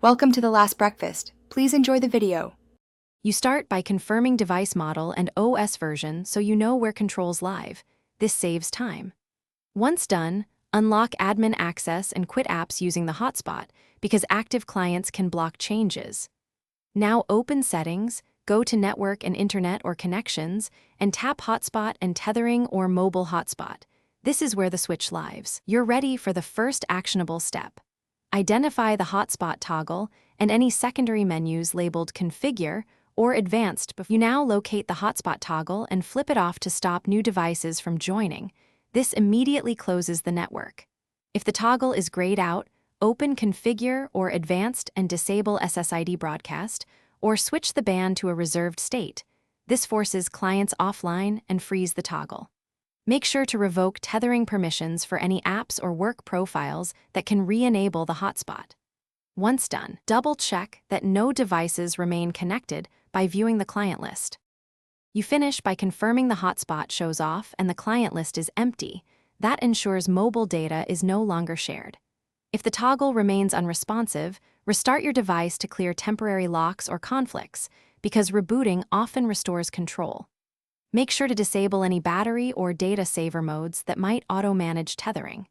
Welcome to the last breakfast. Please enjoy the video. You start by confirming device model and OS version so you know where controls live. This saves time. Once done, unlock admin access and quit apps using the hotspot because active clients can block changes. Now open Settings, go to Network and Internet or Connections, and tap Hotspot and Tethering or Mobile Hotspot. This is where the switch lives. You're ready for the first actionable step. Identify the hotspot toggle and any secondary menus labeled Configure or Advanced. You now locate the hotspot toggle and flip it off to stop new devices from joining. This immediately closes the network. If the toggle is grayed out, open Configure or Advanced and disable SSID broadcast, or switch the band to a reserved state. This forces clients offline and frees the toggle. Make sure to revoke tethering permissions for any apps or work profiles that can re-enable the hotspot. Once done, double-check that no devices remain connected by viewing the client list. You finish by confirming the hotspot shows off and the client list is empty. That ensures mobile data is no longer shared. If the toggle remains unresponsive, restart your device to clear temporary locks or conflicts, because rebooting often restores control. Make sure to disable any battery or data saver modes that might auto-manage tethering.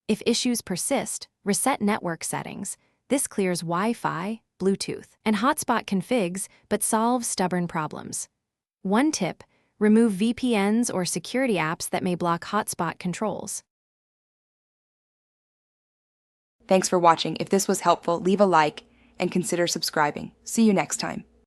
If issues persist, reset network settings. This clears Wi-Fi, Bluetooth, and hotspot configs but solves stubborn problems. One tip: remove VPNs or security apps that may block hotspot controls. Thanks for watching. If this was helpful, leave a like and consider subscribing. See you next time.